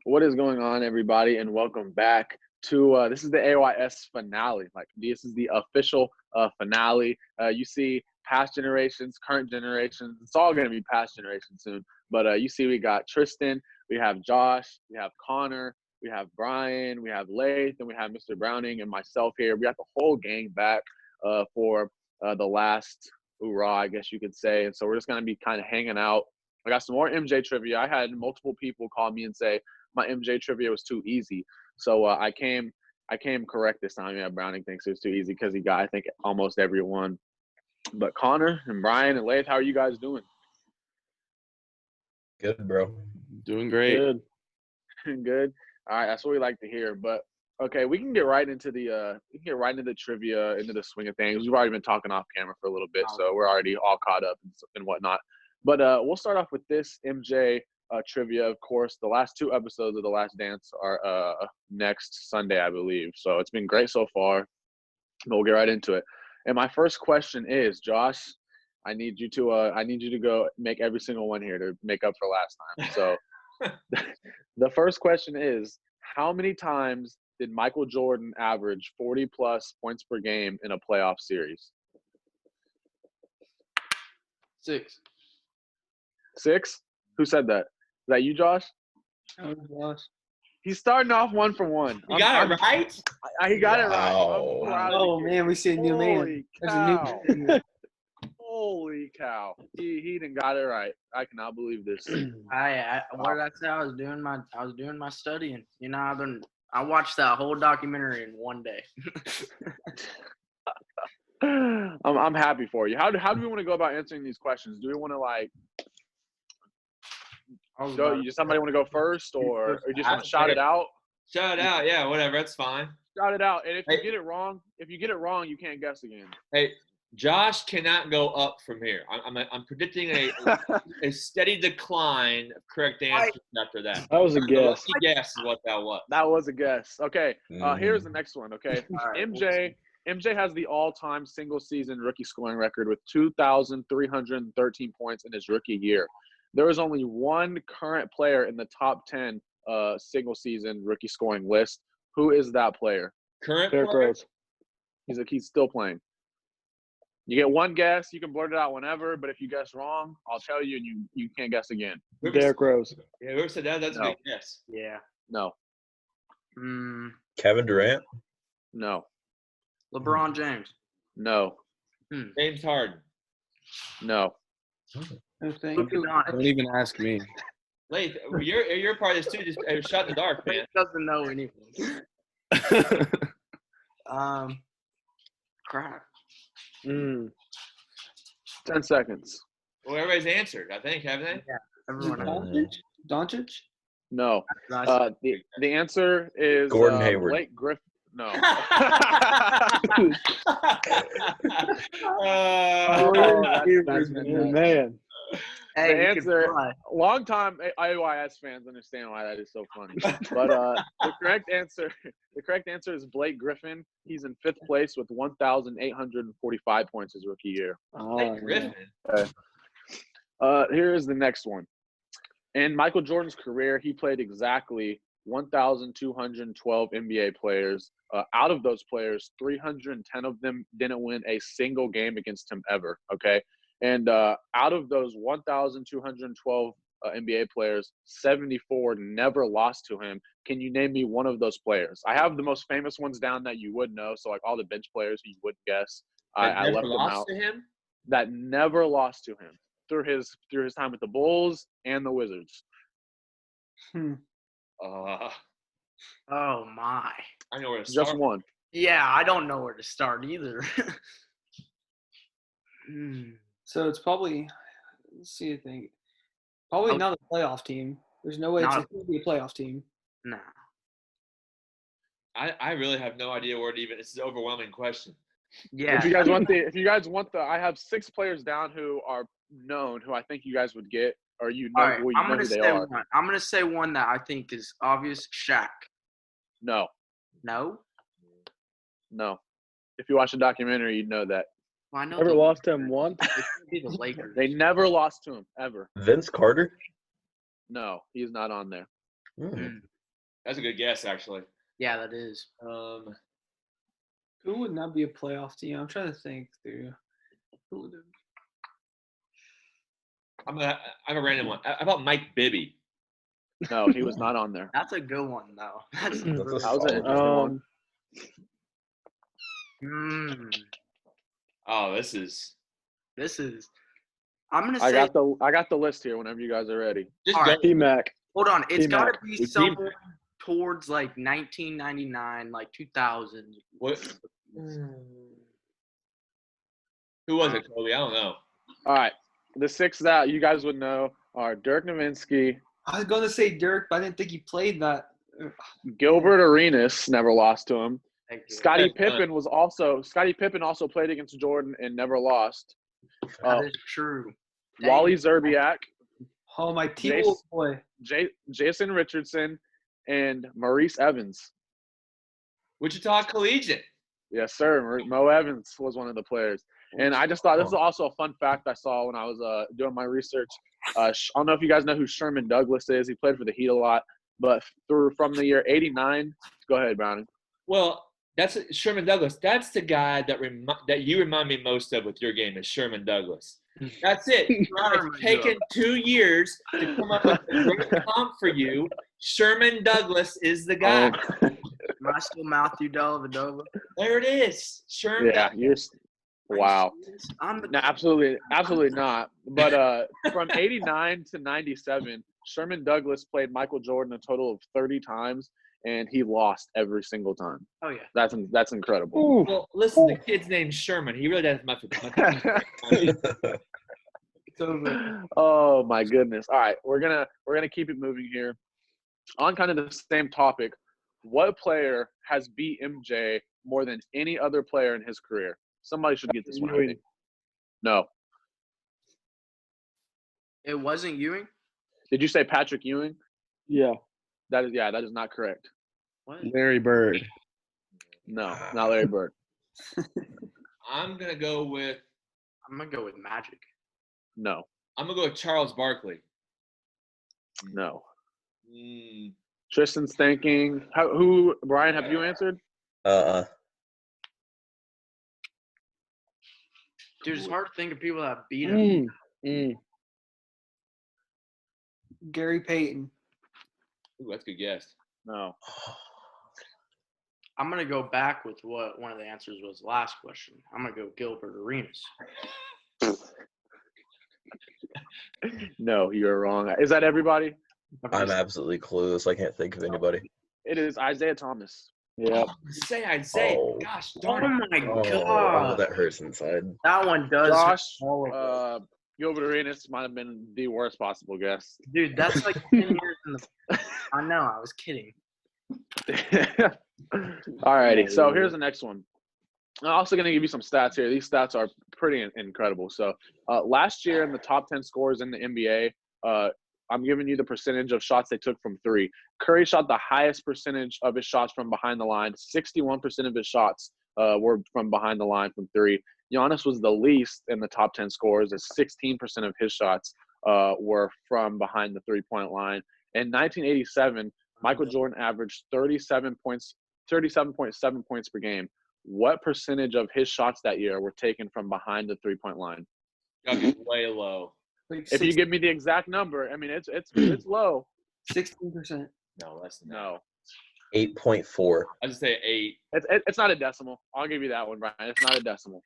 What is going on, everybody, and welcome back to this is the AYS finale. Like, this is the official finale. You see past generations, current generations. It's all going to be past generations soon. But you see we got Trystan, we have Josh, we have Connor, we have Brian, we have Lath, and we have Mr. Browning and myself here. We got the whole gang back for the last hoorah, I guess you could say. And so we're just going to be kind of hanging out. I got some more MJ trivia. I had multiple people call me and say my MJ trivia was too easy. So I came correct this time. Yeah, Browning thinks it was too easy because he got, I think, almost everyone. But Connor and Brian and Lath, how are you guys doing? Good, bro. Doing great. Good. Good. All right, that's what we like to hear. But okay, we can get right into the trivia, into the swing of things. We've already been talking off camera for a little bit, so we're already all caught up and whatnot. But we'll start off with this MJ trivia. Of course, the last two episodes of The Last Dance are next Sunday, I believe. So it's been great so far, but we'll get right into it. And my first question is, Josh, I need you to go make every single one here to make up for last time. So the first question is, how many times did Michael Jordan average 40-plus points per game in a playoff series? 6. 6? Who said that? Is that you, Josh? Oh, gosh. He's starting off 1 for 1. You got it right? He got it right. Wow. I'm proud of Oh, you. man, we see a new man. Holy There's cow. a new man. Holy cow. He done got it right. I cannot believe this. What did I say? I was doing my studying. You know, I watched that whole documentary in one day. I'm happy for you. How do we want to go about answering these questions? Do we want to somebody want to go first, or you just want to shout it out? Shout it out, yeah, whatever, that's fine. Shout it out. And if you get it wrong, you can't guess again. Hey, Josh cannot go up from here. I'm predicting a steady decline of correct answers after that. That was a guess. Lucky guess is what that was. That was a guess. Okay, here's the next one. Okay, Right, MJ has the all-time single-season rookie scoring record with 2,313 points in his rookie year. There is only one current player in the top 10 single-season rookie scoring list. Who is that player? Current Derrick player? Rose. He's still playing. You get one guess. You can blurt it out whenever, but if you guess wrong, I'll tell you, and you can't guess again. Derrick Rose. Yeah, whoever said that, that's a good guess. Yeah. No. Kevin Durant. No. LeBron James. No. James Harden. No. No, thank you. Don't even ask me. Lath, you're part of this too. Just shot in the dark, man. Doesn't know anything. Crap. 10 seconds. Well, everybody's answered, I think, haven't they? Yeah. Everyone Doncic? Doncic? No. The answer is Gordon Hayward. Blake Griffin. No. Man. The answer, long-time AYS fans understand why that is so funny. But the correct answer is Blake Griffin. He's in 5th place with 1,845 points his rookie year. Blake Griffin. Here's the next one. In Michael Jordan's career, he played exactly 1,212 NBA players. Out of those players, 310 of them didn't win a single game against him ever, okay? And out of those 1,212 NBA players, 74 never lost to him. Can you name me one of those players? I have the most famous ones down that you would know, so like all the bench players who you would guess. I left them out. To him? That never lost to him through his time with the Bulls and the Wizards. Oh my! I know where to start. Just one. Yeah, I don't know where to start either. So it's probably, let's see, I think. Probably not a playoff team. There's no way it's going to be a playoff team. Nah. I really have no idea where to even. It's an overwhelming question. Yeah. If you guys want the, I have 6 players down who are known, who I think you guys would get, or you know, right, who they are. I'm gonna say one that I think is obvious. Shaq. No. No. No. If you watch the documentary, you'd know that. Well, I know Ever lost to him once? It could be the Lakers. They never lost to him ever. Vince Carter. No, he's not on there. That's a good guess, actually. Yeah, that is. Who would not be a playoff team? I'm trying to think through. Who would I have a random one. How about Mike Bibby? No, he was not on there. That's a good one, though. That's That's a really That was an interesting one. Oh, this is. I'm gonna I say. got the list here whenever you guys are ready. Just All go. right. T-Mac. Hold on. It's got to T-Mac. be Team- someone towards like 1999, like 2000. What? Who was it, Kobe? I don't know. All right. The 6 that you guys would know are Dirk Nowitzki, I was going to say Dirk, but I didn't think he played that. Gilbert Arenas, never lost to him. Thank you. Scottie That's Pippen also played against Jordan and never lost. That is true. Dang. Wally Zerbiak, Oh, my T-Wolves boy. Jason Richardson, and Maurice Evans. Wichita Collegiate. Yes, sir. Mo Evans was one of the players. And I just thought this is also a fun fact I saw when I was doing my research. I don't know if you guys know who Sherman Douglas is. He played for the Heat a lot. But from the year 89 – go ahead, Browning. Well, that's Sherman Douglas. That's the guy that you remind me most of with your game is Sherman Douglas. That's it. It's taken 2 years to come up with a great comp for you. Sherman Douglas is the guy. Am I still Matthew Dellavedova? There it is. Sherman Yeah, Douglas. wow. I'm No, absolutely not. But from 89 to 97, Sherman Douglas played Michael Jordan a total of 30 times, and he lost every single time. Oh, yeah. That's incredible. Well, listen, the kid's name's Sherman. He really doesn't much. It's over. Oh my goodness! All right, we're gonna keep it moving here. On kind of the same topic, what player has beat MJ more than any other player in his career? Somebody should get this one. I think. No. It wasn't Ewing? Did you say Patrick Ewing? Yeah. That is not correct. What? Larry Bird. No, not Larry Bird. I'm gonna go with Magic. No, Charles Barkley. no. Mm, Tristan's thinking. Who? Brian, have you answered? Dude, it's hard to think of people that beat him. Gary Payton. ooh, that's a good guess. No. I'm going to go back with what one of the answers was last question. I'm going to go Gilbert Arenas. No, you're wrong. Is that everybody? I'm absolutely clueless. I can't think of anybody. It is Isaiah Thomas. Yeah. Say Isaiah. Oh. Gosh Oh, darn it. my Oh, God. that hurts inside. That one does. Josh, all of us. Gilbert Arenas might have been the worst possible guess. Dude, that's like 10 years in the – I know. I was kidding. Alrighty, so here's the next one. I'm also going to give you some stats here. These stats are pretty incredible. So last year in the top 10 scorers in the NBA, I'm giving you the percentage of shots they took from three. Curry shot the highest percentage of his shots from behind the line. 61% of his shots were from behind the line from three. Giannis was the least in the top 10 scorers, as 16% of his shots were from behind the three-point line. In 1987, Michael Jordan averaged 37.7 points per game. What percentage of his shots that year were taken from behind the three-point line? Gotta be way low. Like If you give me the exact number, I mean it's low. 16%. No, less than that. No, 8.4. I just say 8. it's not a decimal. I'll give you that one, Brian. It's not a decimal.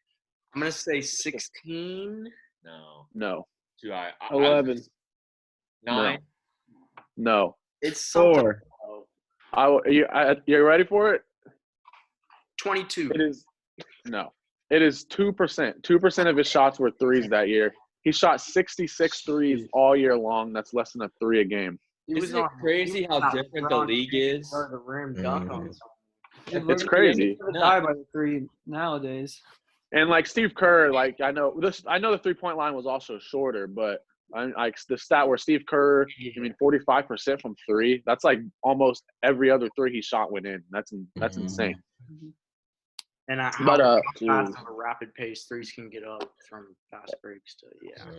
I'm going to say 16. No. No, Too high. 11. 9. no. It's something. 4. You ready for it? 22. It is no. It is 2%. 2% of his shots were threes that year. He shot 66 threes all year long. That's less than a 3 a game. Isn't it crazy how different the league is? The rim dunk on someone. It's crazy. You die by the three nowadays. And like Steve Kerr, like I know the 3-point line was also shorter, but like the stat where Steve Kerr, 45% from three. That's like almost every other three he shot went in. That's insane. And how fast of a rapid pace threes can get up from fast breaks to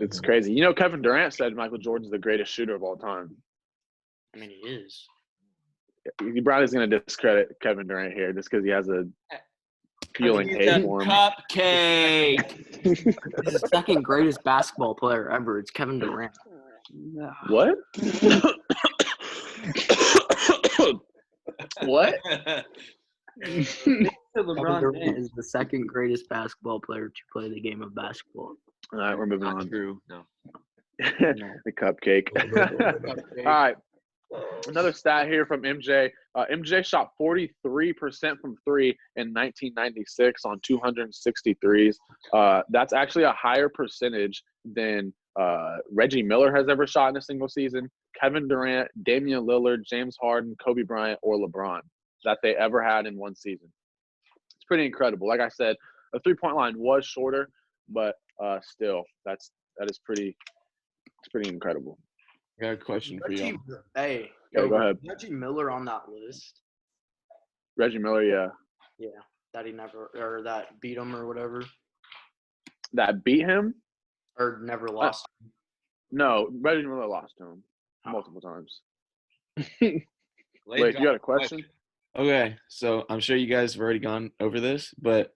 It's crazy. Kevin Durant said Michael Jordan's the greatest shooter of all time. I mean, he is. Brownie's going to discredit Kevin Durant here just because he has a feeling He's hate a for him. cupcake. He's the second greatest basketball player ever. It's Kevin Durant. No. What? What? So Kevin LeBron Durant James. is the second greatest basketball player to play the game of basketball. All right, we're moving Not on. true. No. The cupcake. All right. Another stat here from MJ. MJ shot 43% from three in 1996 on 263s. That's actually a higher percentage than Reggie Miller has ever shot in a single season, Kevin Durant, Damian Lillard, James Harden, Kobe Bryant, or LeBron that they ever had in one season. It's pretty incredible. Like I said, the three-point line was shorter, but still, that is pretty. It's pretty incredible. I got a question for you. Hey, Yeah, go ahead. Reggie Miller on that list. Reggie Miller, yeah, Yeah, that he never or that beat him or whatever, that beat him. or never lost. No, Reggie Miller lost to him multiple times. Ladies Wait, you got a question? Okay, so I'm sure you guys have already gone over this, but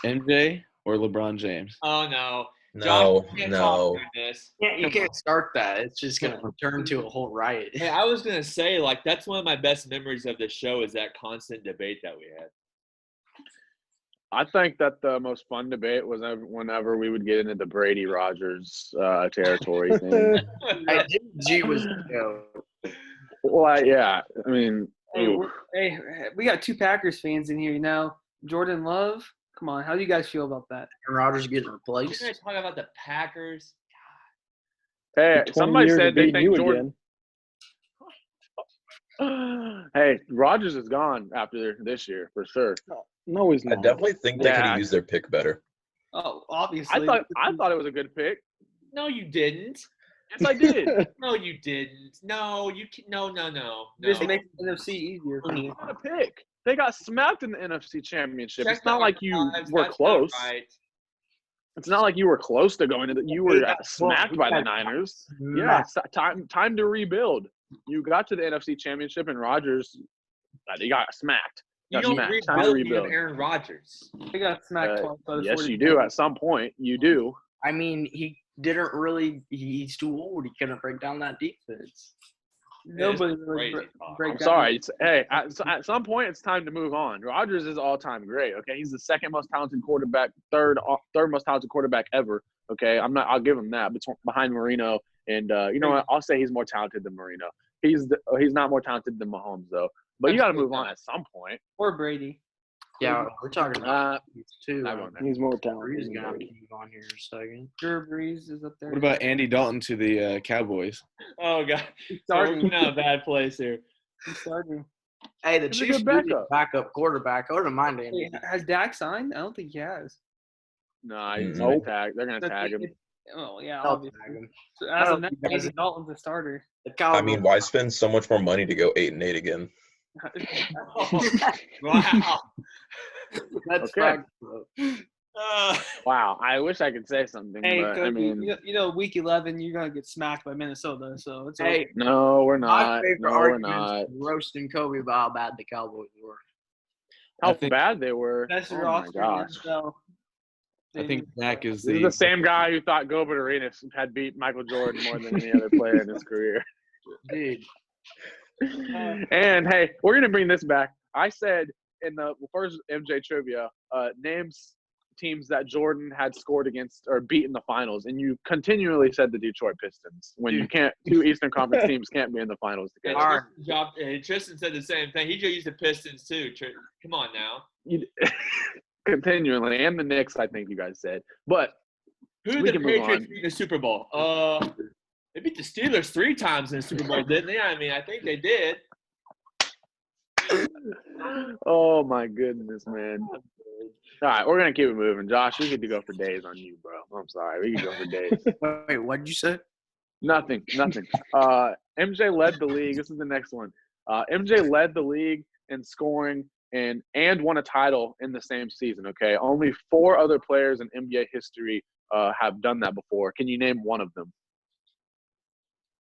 MJ or LeBron James? Oh no. No, Josh, you can't no. talk through this. You can't start that. It's just gonna turn to a whole riot. Hey, I was gonna say, like, that's one of my best memories of the show is that constant debate that we had. I think that the most fun debate was whenever we would get into the Brady Rogers territory thing. Hey, G was Well, yeah, I mean, Hey, oof. hey, we got two Packers fans in here, you know. Jordan Love. Come on, how do you guys feel about that? Aaron Rodgers getting We're replaced. gonna talk about the Packers. Hey, For 20 somebody years said of they beating think you Jordan. Hey, Rogers is gone after this year for sure. No, he's I not. definitely think they could Yeah. have used their pick better. Oh, obviously. I thought it was a good pick. No, you didn't. Yes, I did. No, you didn't. No, you can, no. Just makes the NFC easier for you. What a pick! They got smacked in the NFC Championship. Check It's not the like you archives. were That's close. Not right. It's not like you were close to going to the. You were smacked by the Niners. Yeah, it's time to rebuild. You got to the NFC Championship and Rodgers, they got smacked. You Got don't smacked. Time to rebuild. You have rebuild. Aaron Rodgers. They got smacked twice by the Yes, 49ers. you do. At some point, you do. I mean, he didn't really. He's too old. He couldn't break down that defense. Nobody It's really crazy. break I'm down. sorry. Hey, at some point, it's time to move on. Rodgers is all-time great. Okay, he's the second most talented quarterback, third most talented quarterback ever. Okay, I'll give him that. Behind Marino, and you know what? I'll say he's more talented than Marino. He's not more talented than Mahomes though. But you got to move on at some point. Or Brady. Yeah, we're talking about too. not going there. He's more Brees talented. is than gonna have to Brady. move on here in a second. Drew Brees is up there. What about Andy Dalton to the Cowboys? Oh god. He's So starting? we're in a bad place here. He's starting. Hey, the He's a Chiefs good need a backup. backup quarterback. I wouldn't mind Hey, Andy. has Dak signed? I don't think he has. Nah, he's Nope. They're gonna tag him. Oh yeah, I'll obviously. tag him. So I as don't of now, think guys- Andy Dalton's a starter. The I Cowboys. mean, why spend so much more money to go 8-8 again? Wow. That's Okay. fact, bro. Wow, I wish I could say something, Hey, but Kobe, I mean, you know, week 11, you're gonna get smacked by Minnesota. So it's Hey, no, we're my not. favorite No, we're argument not. is roasting Kobe about how bad the Cowboys were. How I think- bad they were. best Oh my roster in the gosh. NFL. I think Dak is This is the same guy who thought Gilbert Arenas had beat Michael Jordan more than any other player in his career. Dude, And hey, we're gonna bring this back. I said in the first MJ trivia, names teams that Jordan had scored against or beat in the finals, and you continually said the Detroit Pistons. When you can't, two Eastern Conference teams can't be in the finals And together. Tristan said the same thing. He just used the Pistons too. Come on now. Continually, and the Knicks, I think you guys said. But Who did We the can move Patriots on. beat in the Super Bowl? They beat the Steelers 3 times in the Super Bowl, didn't they? I mean, I think they did. oh my goodness, man. All right, we're gonna keep it moving. Josh, we could go for days on you, bro. I'm sorry, we could go for days. wait, what did you say? Nothing. MJ led the league. This is the next one. MJ led the league in scoring and won a title in the same season. Okay, only 4 other players in NBA history have done that before. Can you name one of them?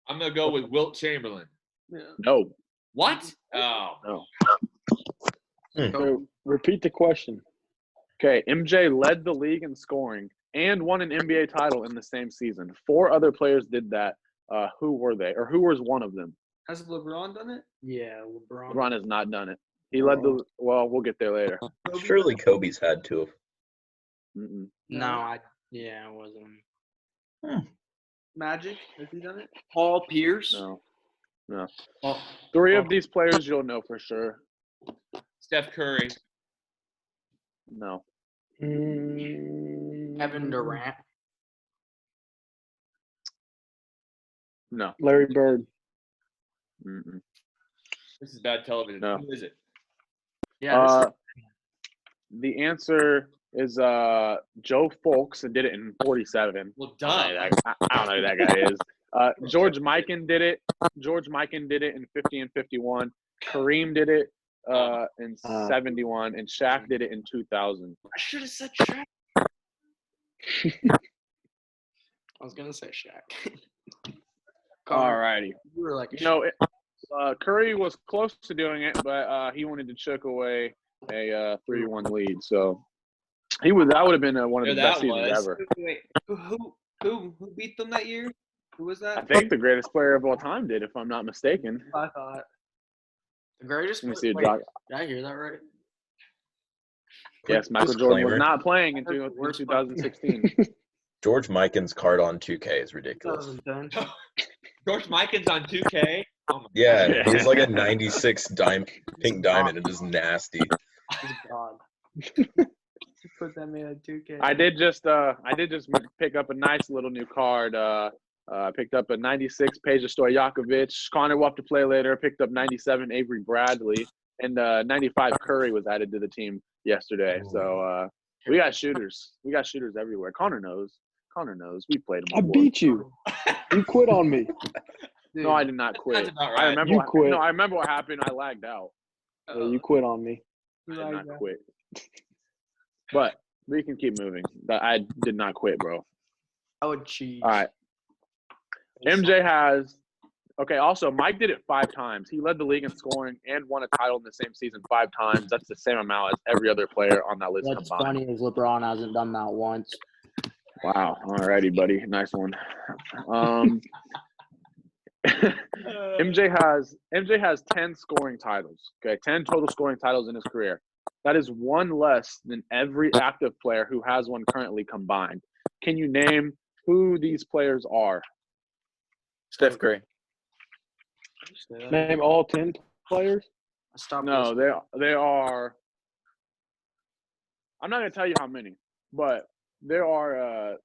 I'm gonna go with Wilt Chamberlain. Yeah. No. What? Oh. No. So, repeat the question. Okay, MJ led the league in scoring and won an NBA title in the same season. 4 other players did that. Who were they? Or who was one of them? Has LeBron done it? Yeah, LeBron. LeBron has not done it. He led the – well, we'll get there later. Surely Kobe's had to have. Mm-mm. No, it wasn't. Magic, has he done it? Paul Pierce. No. Oh, 3 of these players you'll know for sure. Steph Curry. No. Kevin Durant. No. Larry Bird. Mm-mm. This is bad television. No. Who is it? Yeah. The answer is Joe Folks and did it in 47. Well, I done. don't know who that guy is. George Mikan did it. George Mikan did it in 50 and 51. Kareem did it in 71, and Shaq did it in 2000. I should have said Shaq. I was gonna say Shaq. All righty. You were like, Curry was close to doing it, but he wanted to choke away a 3-1 lead. So that would have been one of the best seasons ever. Wait, who beat them that year? Who was that? I think the greatest player of all time did, if I'm not mistaken. I thought. the greatest. Let me see. Wait, did I hear that right? Yes, Michael Jordan was Disclaimer. not playing in 2016. George Mikan's card on 2K is ridiculous. 2010. George Mikan's on 2K. Oh my Yeah, Yeah. he's like a 96 pink diamond. It is nasty. He's God. Put that man at 2K. I did just pick up a nice little new card. I picked up a 96 Peja Stojakovic. Connor will have to play later. Picked up 97 Avery Bradley, and 95 Curry was added to the team yesterday. So we got shooters. We got shooters everywhere. Connor knows. We played them I before. beat you. You quit on me. No, I did not quit. That's about right. I remember. You quit. No, I remember what happened. I lagged out. Yeah, you quit on me. I did not quit. But we can keep moving. But I did not quit, bro. I would cheese. All right. MJ has – okay, also, Mike did it 5 times. He led the league in scoring and won a title in the same season 5 times. That's the same amount as every other player on that list What's combined. funny is LeBron hasn't done that once. Wow. All righty, buddy. Nice one. MJ has 10 scoring titles. Okay, 10 total scoring titles in his career. That is 1 less than every active player who has one currently combined. Can you name who these players are? Steph Curry. Name all 10 players. Stop. No, they are. I'm not gonna tell you how many, but there are.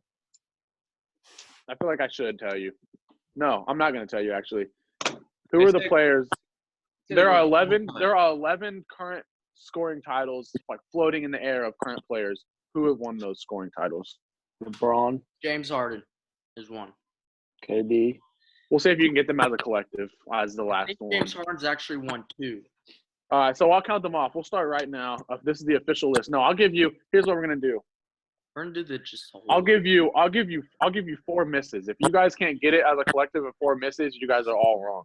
I feel like I should tell you. No, I'm not gonna tell you actually. Who are the players? There are 11. There are 11 current scoring titles, like floating in the air of current players who have won those scoring titles. LeBron, James Harden is one. KD. We'll see if you can get them as a collective as the I last think one. James Harden's actually won 2. All right, so I'll count them off. We'll start right now. This is the official list. No, I'll give you. Here's what we're gonna do. We're gonna do the just. I'll give you 4 misses. If you guys can't get it as a collective of 4 misses, you guys are all wrong.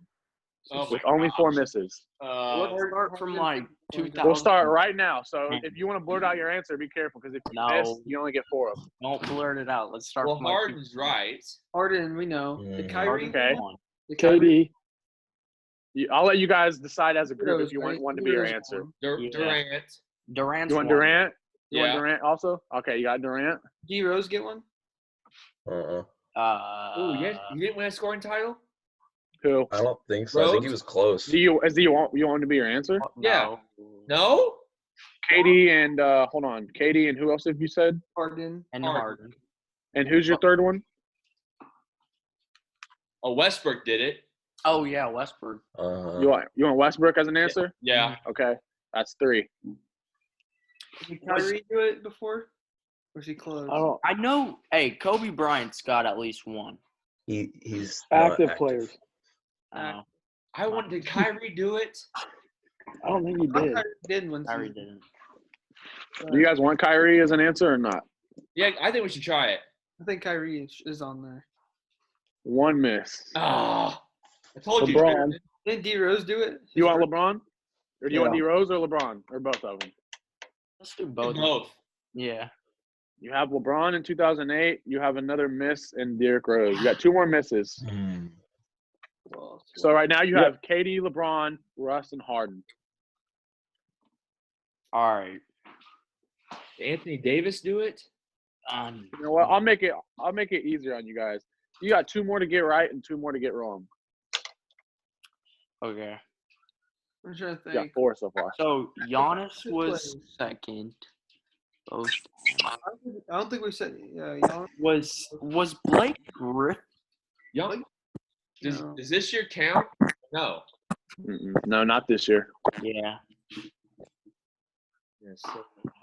Oh With my only 4 gosh. misses. Let's start from like 2000. We'll start right now. So if you want to blurt out your answer, be careful because if you No. miss, you only get 4 of them. Don't blurt it out. Let's start Well, from like Harden's right. Harden, we know. Did Kyrie? Okay. one. Did Kyrie- KD. I'll let you guys decide as a group if you Right? want one to be your Heroes answer. won. Yeah. Durant. Durant's You want one. Durant? You want Yeah. Durant also? Okay, you got Durant. D Rose get one? Uh-uh. Oh, yeah. You didn't win a scoring title? Who? I don't think so. I think he was close. Do you want him to be your answer? Yeah. No. No? Katie and hold on, Katie and who else have you said? Harden. And Harden. Harden. And who's your third one? Oh, Westbrook did it. Oh yeah, Westbrook. Uh-huh. You want Westbrook as an answer? Yeah. Okay, that's 3. Did Kyrie do it before? Or is he close? I don't. I know. Hey, Kobe Bryant's got at least one. He's not Active players. Uh, I want. Did Kyrie do it? I don't think he I thought did. Kyrie did one Kyrie season. didn't. Do you guys want Kyrie as an answer or not? Yeah, I think we should try it. I think Kyrie is on there. 1 miss. Oh, I told LeBron. you. Didn't D Rose do it? You want LeBron? Or do you want D Rose or LeBron? Or both of them? Let's do both. Both. Yeah. You have LeBron in 2008. You have another miss in Derrick Rose. You got 2 more misses. So right now you have KD, LeBron, Russ, and Harden. All right. Did Anthony Davis do it? You know what? I'll make it easier on you guys. You got 2 more to get right and 2 more to get wrong. Okay. I'm trying to You got think. 4 so far. So Giannis was second. Both. I don't think we said Giannis. Was Blake Griffin? Young. Does No. this year count? No. No, not this year. Yeah. Yes.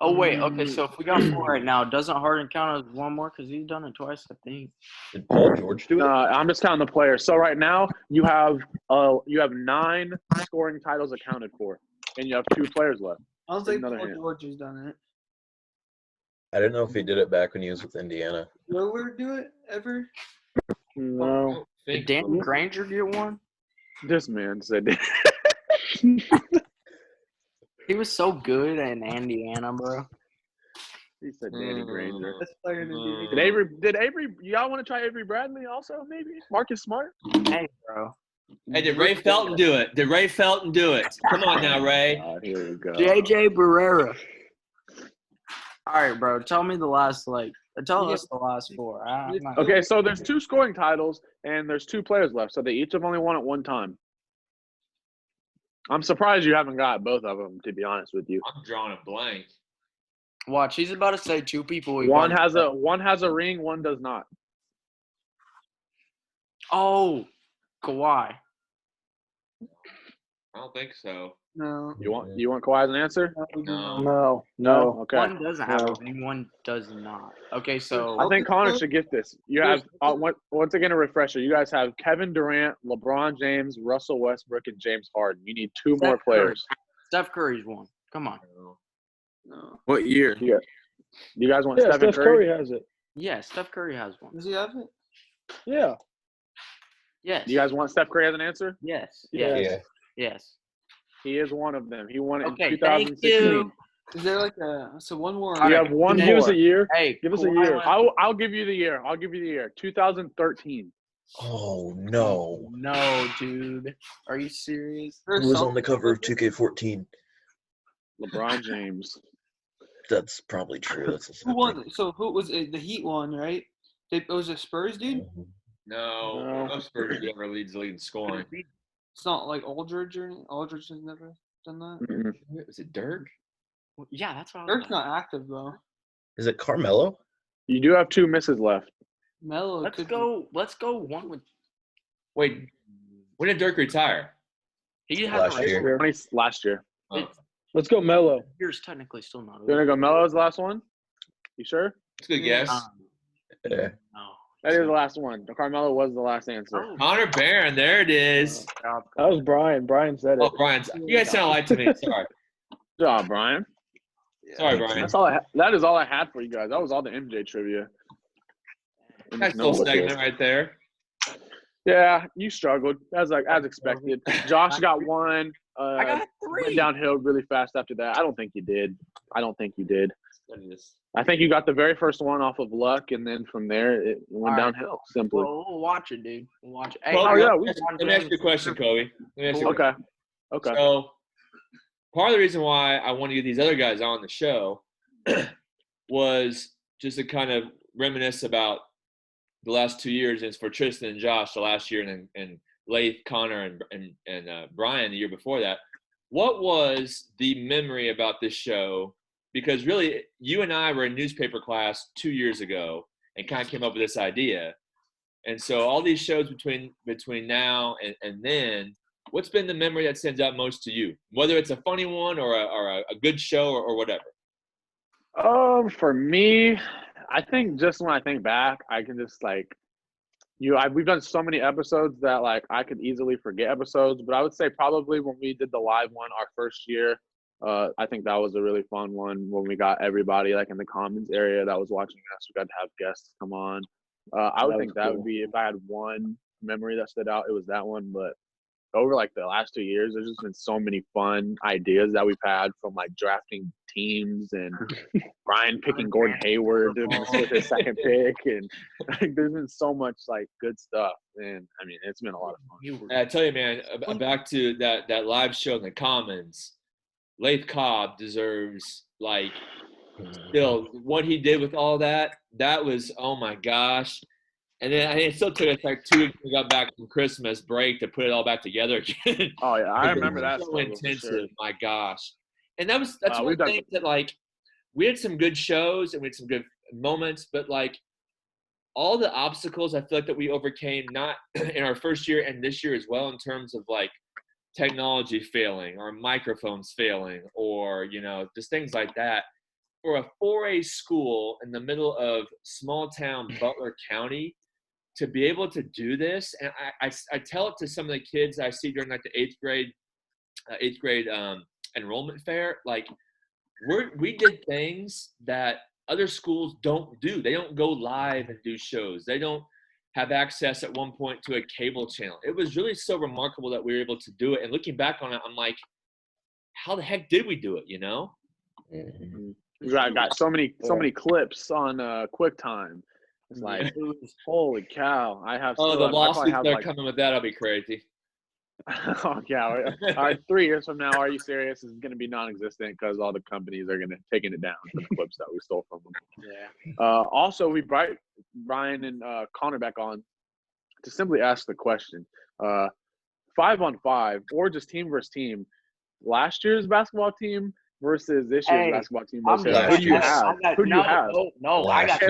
Oh wait. Okay. So if we got 4 right now, doesn't Harden count as one more because he's done it twice, I think. Did Paul George do it? I'm just counting the players. So right now you have 9 scoring titles accounted for, and you have 2 players left. I don't think Another Paul hand. George has done it. I didn't know if he did it back when he was with Indiana. Lillard do it ever? No, Did Danny Granger get one? this man said. He was so good in Indiana, bro. He said Danny Granger. Best player in the league. Did Avery? Y'all want to try Avery Bradley also? Maybe Marcus Smart. Hey, bro. Hey, did Ray Felton do it? Did Ray Felton do it? Come on now, Ray. Here we go. JJ Barrera. All right, bro. Tell me the last Tell us the last 4. I'm not- Okay, so there's 2 scoring titles and there's 2 players left, so they each have only won at one time. I'm surprised you haven't got both of them, to be honest with you. I'm drawing a blank. Watch, he's about to say 2 people. One has a ring, one does not. Oh, Kawhi. I don't think so. No. You want Kawhi as an answer? No. No. Okay. One doesn't have No. a ring, one does not. Okay, so I think Connor should get this. You have once again a refresher. You guys have Kevin Durant, LeBron James, Russell Westbrook, and James Harden. You need 2 more players. Steph Curry's one. Come on. No. What year? You guys want Yeah, Stephen Steph Curry? Curry has it. Yeah, Steph Curry has one. Does he have it? Yeah. Yes. You guys want Steph Curry as an answer? Yes. Yeah. Yes. Yeah. Yes. He is one of them. He won it Okay, in thank 2016. you. Is there like one more? You have one Give us more. a year. Hey, Give us a Kawhi year. went- I'll give you the year. 2013. Oh, no. No, dude. Are you serious? There's Who was some- on the cover of 2K14? LeBron James. That's probably true. That's Who won it? So who was it? The Heat won, right? It was a Spurs dude. No. No Spurs ever leads the league in scoring. It's not like Aldridge or anything. Aldridge has never done that. Mm-mm. Was it Dirk? Yeah, that's what I was Dirk's not active though. Is it Carmelo? You do have 2 misses left. Melo. Let's could go. Let's go one with. Wait, when did Dirk retire? He has Last a year. Last year. Oh, Let's go Melo. Year's technically still not You want to go Melo's the last one? You sure? that's a good guess. Yeah. No. That is the last one. Carmelo was the last answer. Oh, Connor Barron, there it is. God. That was Brian. Brian said it. Oh, Brian, you guys sound alike to me. Sorry. Good job, Brian. Sorry, Thank Brian. That's all. That is all I had for you guys. That was all the MJ trivia. In Nice this little notebook here. segment right there. Yeah, you struggled as expected. Josh got 1. I got Went 3. downhill really fast after that. I don't think you did. Study this. I think you got the very first one off of luck, and then from there it went All right. downhill simply. We'll watch it, dude. We'll watch it. Hey, Kobe, Oh, yeah, let me ask you a question, Kobe. Let me ask you a question. Okay. So, part of the reason why I wanted to get these other guys on the show was just to kind of reminisce about the last 2 years. And it's for Trystan and Josh the last year, and Laith, Connor, and Brian the year before that. What was the memory about this show? Because really, you and I were in newspaper class 2 years ago and kind of came up with this idea. And so all these shows between now and then, what's been the memory that stands out most to you? Whether it's a funny one or a good show or whatever. For me, I think just when I think back, I can just we've done so many episodes that I could easily forget episodes. But I would say probably when we did the live one our first year, I think that was a really fun one when we got everybody in the Commons area that was watching us. We got to have guests come on. I would think that would be, if I had one memory that stood out, it was that one. But over like the last 2 years, there's just been so many fun ideas that we've had, from like drafting teams and Brian picking Gordon Hayward with his second pick, and like, there's been so much like good stuff, and I mean it's been a lot of fun. And I tell you, man, back to that live show in the Commons, Lath Cobb deserves like still what he did with all that. That was, oh my gosh. And then I mean, it still took us like 2 weeks when we got back from Christmas break to put it all back together again. Oh yeah, I remember that. So intensive, sure. my gosh. And that's one we've done thing that like we had some good shows and we had some good moments, but like all the obstacles I feel like that we overcame, not in our first year and this year as well, in terms of like technology failing or microphones failing or, you know, just things like that. For a 4A school in the middle of small town Butler County to be able to do this, and I tell it to some of the kids I see during like the eighth grade enrollment fair, like we did things that other schools don't do. They don't go live and do shows. They don't have access at one point to a cable channel. It was really so remarkable that we were able to do it. And looking back on it, I'm like, how the heck did we do it? You know? Mm-hmm. We got so many clips on QuickTime. It's like, holy cow! I have. Oh, the lawsuits that are coming with that, I'll be crazy. Oh yeah! All right, 3 years from now, Are You Serious is going to be non-existent because all the companies are going to taking it down for the clips that we stole from them. Yeah. Also, we brought Brian and Connor back on to simply ask the question: 5-on-5 or just team versus team? Last year's basketball team versus this year's basketball team. Who do you have? Who do you have? No, I got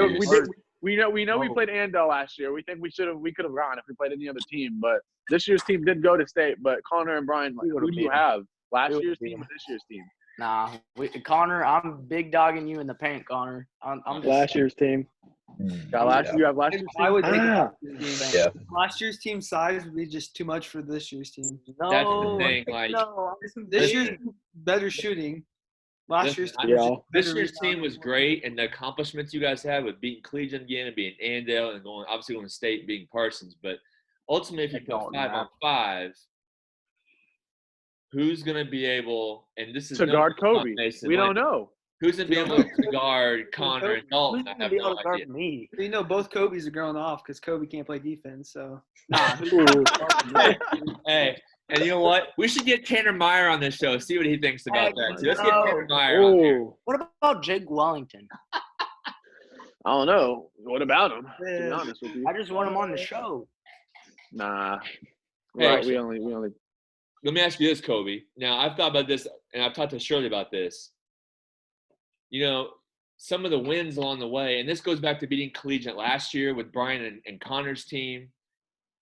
We know we played Andell last year. We think we could have gone if we played any other team. But this year's team did go to state. But Connor and Brian, like, who do you have? Last year's team or this year's team? Nah, Connor, I'm big dogging you in the paint, Connor. I'm just last year's team. You have last year's team? I would think Yeah. last year's team size would be just too much for this year's team. No, That's the thing. Like, This year's better shooting. Last year's team. Yeah. This year's team was great, and the accomplishments you guys had with beating Collegiate again and beating Andell and obviously going to state and beating Parsons. But ultimately, if you put 5-on-5, who's going to be able? And this is to guard Kobe. We don't know. Who's going to be able to guard Connor and Dalton? I have no idea. Me. You know, both Kobe's are growing off because Kobe can't play defense. So Hey, and you know what? We should get Tanner Meyer on this show. See what he thinks about that. So let's get Tanner Meyer on here. What about Jake Wellington? I don't know. What about him? To be honest with you, I just want him on the show. nah. Hey, Right, we only. Let me ask you this, Kobe. Now, I've thought about this, and I've talked to Shirley about this. You know, some of the wins along the way, and this goes back to beating Collegiate last year with Brian and Connor's team,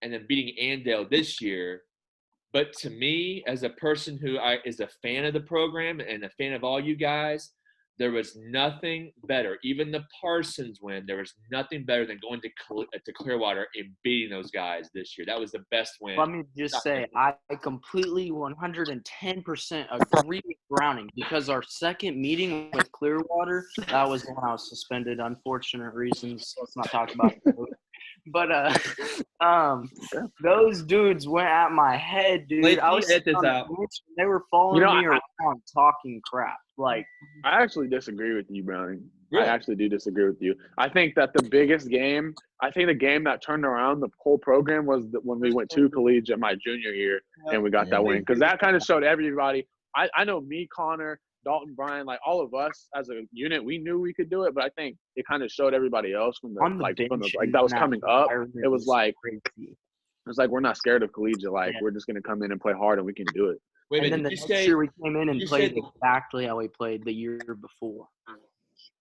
and then beating Andell this year. But to me, as a person who is a fan of the program and a fan of all you guys, there was nothing better. Even the Parsons win, there was nothing better than going to Clearwater and beating those guys this year. That was the best win. Let me just say, I completely 110% agree with Browning because our second meeting with Clearwater, that was when I was suspended, unfortunate reasons. Let's not talk about it. But those dudes went at my head, dude. Wait, I was edit this out. They were following me around talking crap. Like, I actually disagree with you, Browning. Really? I actually do disagree with you. I think that the biggest game, the game that turned around the whole program was when we went to Collegiate my junior year and we got that win. Because that kind of showed everybody. I know me, Connor, Dalton, Brian, like all of us as a unit, we knew we could do it, but I think it kind of showed everybody else from that was coming up. It was like we're not scared of Collegiate. Like we're just gonna come in and play hard and we can do it. Wait a and minute, then the next year we came in and played exactly how we played the year before.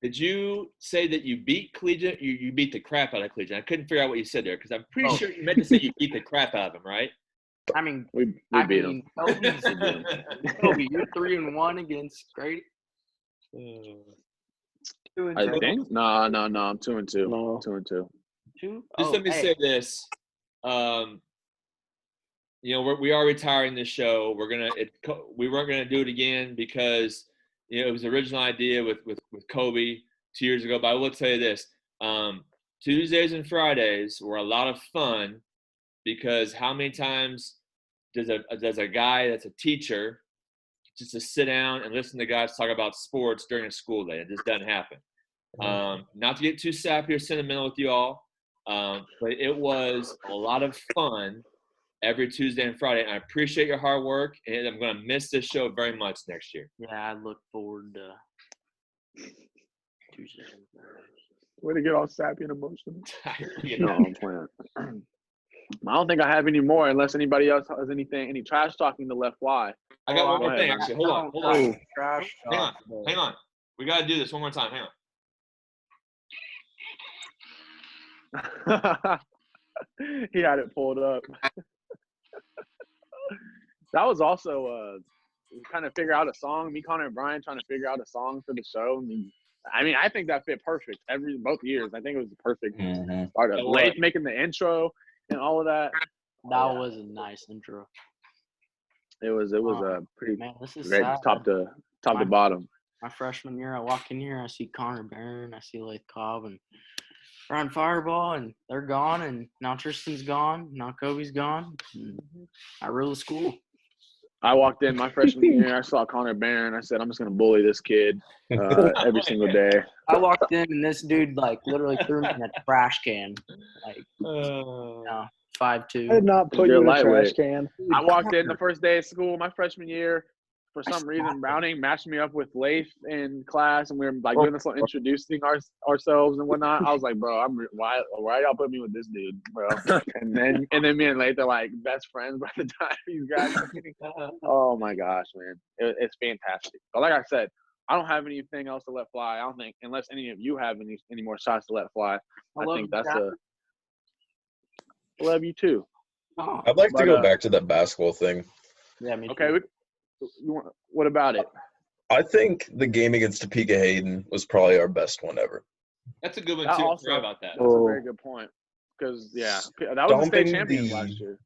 Did you say that you beat Collegiate? You beat the crap out of Collegiate. I couldn't figure out what you said there because I'm pretty sure you meant to say you beat the crap out of them, right? I mean, we beat them. Kobe, you're 3-1 against Grady. I think. No. I'm 2-2. No. 2-2. Just let me say this. You know, we are retiring this show. We weren't gonna do it again because it was the original idea with Kobe 2 years ago. But I will tell you this: Tuesdays and Fridays were a lot of fun because how many times does a guy that's a teacher just to sit down and listen to guys talk about sports during a school day. It just doesn't happen. Not to get too sappy or sentimental with you all, but it was a lot of fun every Tuesday and Friday. And I appreciate your hard work, and I'm going to miss this show very much next year. Yeah, I look forward to Tuesday. Way to get all sappy and emotional. You No, know, I'm playing. I don't think I have any more unless anybody else has any trash talking to let fly. I got one go more thing, ahead, actually. Hold on. Trash talk. Hang on. We got to do this one more time. Hang on. He had it pulled up. That was also kind of figure out a song. Me, Connor, and Brian trying to figure out a song for the show. I mean, I think that fit perfect both years. I think it was the perfect part of Leif making the intro and all of that. That was a nice intro. It was a pretty Man, this is great sad. top to bottom. My freshman year, I walk in here, I see Connor Barron, I see Leif Cobb, and Brian Fireball, and they're gone, and now Trystan's gone, now Koby's gone. I rule the school. I walked in my freshman year, I saw Connor Barron. I said, I'm just going to bully this kid every single day. I walked in, and this dude, like, literally threw me in a trash can. Like, 5'2". I did not put you in a trash can. I walked in the first day of school, my freshman year. For some reason, Browning matched me up with Leif in class, and we were like doing this little introducing ourselves and whatnot. I was like, bro, why y'all put me with this dude, bro? and then me and Leif are like best friends by the time he's graduating. Oh my gosh, man, it's fantastic. But like I said, I don't have anything else to let fly. I don't think unless any of you have any more shots to let fly. I think that's I love you too. I'd like to go back to that basketball thing. Yeah, me too. Okay. What about it? I think the game against Topeka Hayden was probably our best one ever. That's a good one, too. I forgot about that. That's a very good point. Because, that was the state champions last year.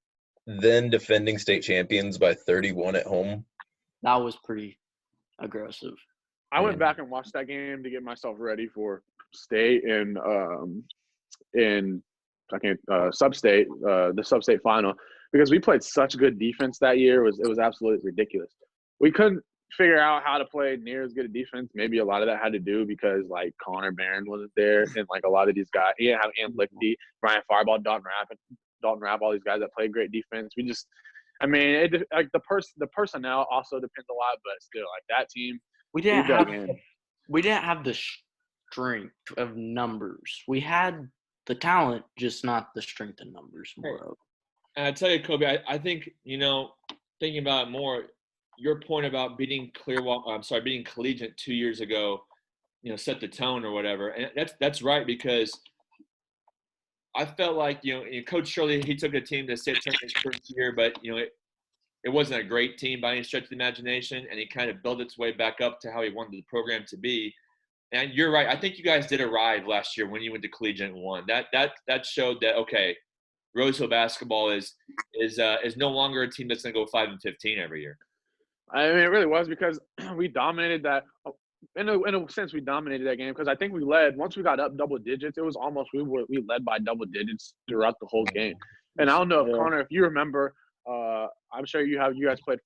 Then defending state champions by 31 at home. That was pretty aggressive. I went back and watched that game to get myself ready for state and sub-state, the sub-state final. Because we played such good defense that year. It was absolutely ridiculous. We couldn't figure out how to play near as good a defense. Maybe a lot of that had to do because, like, Connor Barron wasn't there. And, like, a lot of these guys – he didn't have Ann Lichty, Brian Fireball, Dalton Rapp, all these guys that played great defense. We just – I mean, the personnel also depends a lot. But still, like, that team – we didn't have the strength of numbers. We had the talent, just not the strength in numbers. More of. And I tell you, Koby, I think, thinking about it more, your point about beating Collegiate 2 years ago, set the tone or whatever. And that's right, because I felt like, Coach Shirley, he took a team to state tournament his first year, but, it wasn't a great team by any stretch of the imagination, and he kind of built its way back up to how he wanted the program to be. And you're right. I think you guys did arrive last year when you went to Collegiate and won. That showed that, okay, Rosehill basketball is no longer a team that's going to go 5-15 every year. I mean, it really was because we dominated that. In a sense, we dominated that game because I think we led once we got up double digits. It was almost we led by double digits throughout the whole game. And I don't know if Connor, if you remember, I'm sure you guys played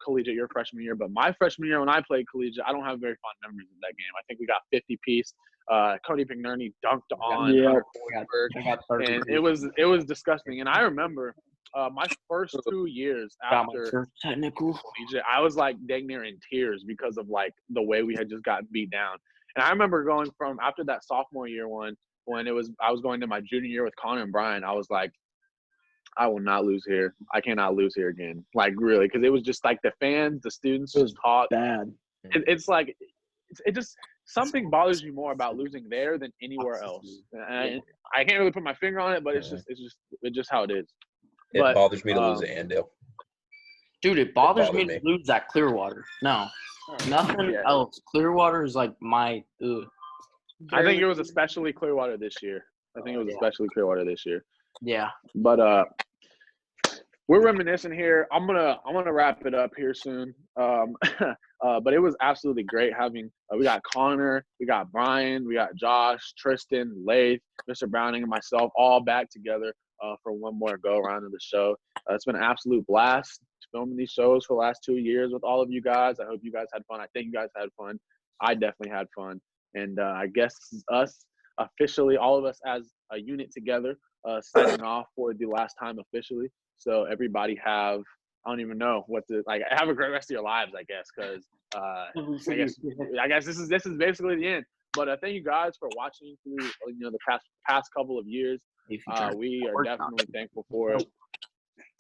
collegiate your freshman year, but my freshman year when I played collegiate, I don't have very fond memories of that game. I think we got 50 piece. Cody McNerney dunked on and it was disgusting. And I remember my first 2 years after technical collegiate, I was like dang near in tears because of like the way we had just gotten beat down. And I remember going from after that sophomore year one when I was going to my junior year with Connor and Brian, I was like, I will not lose here. I cannot lose here again. Like really, because it was just like the fans, the students just taught bad. It's like it just something bothers me more about losing there than anywhere else. And I can't really put my finger on it, but it's just how it is. It bothers me to lose at Andale. Dude, it bothers me to lose at Clearwater. No, nothing else. Clearwater is like my. I think it was especially Clearwater this year. Yeah. But we're reminiscing here. I'm gonna wrap it up here soon. But it was absolutely great having. We got Connor, we got Brian, we got Josh, Trystan, Leif, Mr. Browning, and myself all back together for one more go around of the show. It's been an absolute blast. filming these shows for the last 2 years with all of you guys. I hope you guys had fun. I think you guys had fun. I definitely had fun. And I guess this is us officially, all of us as a unit together, signing off for the last time officially. So everybody have, I don't even know what to, like, have a great rest of your lives, I guess, because I guess this is basically the end. But thank you guys for watching through, the past couple of years. We are definitely thankful for it.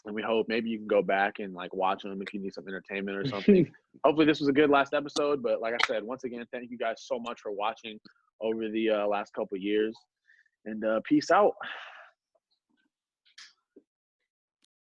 And we hope maybe you can go back and like watch them if you need some entertainment or something. Hopefully this was a good last episode. But like I said, once again, thank you guys so much for watching over the last couple of years. And peace out.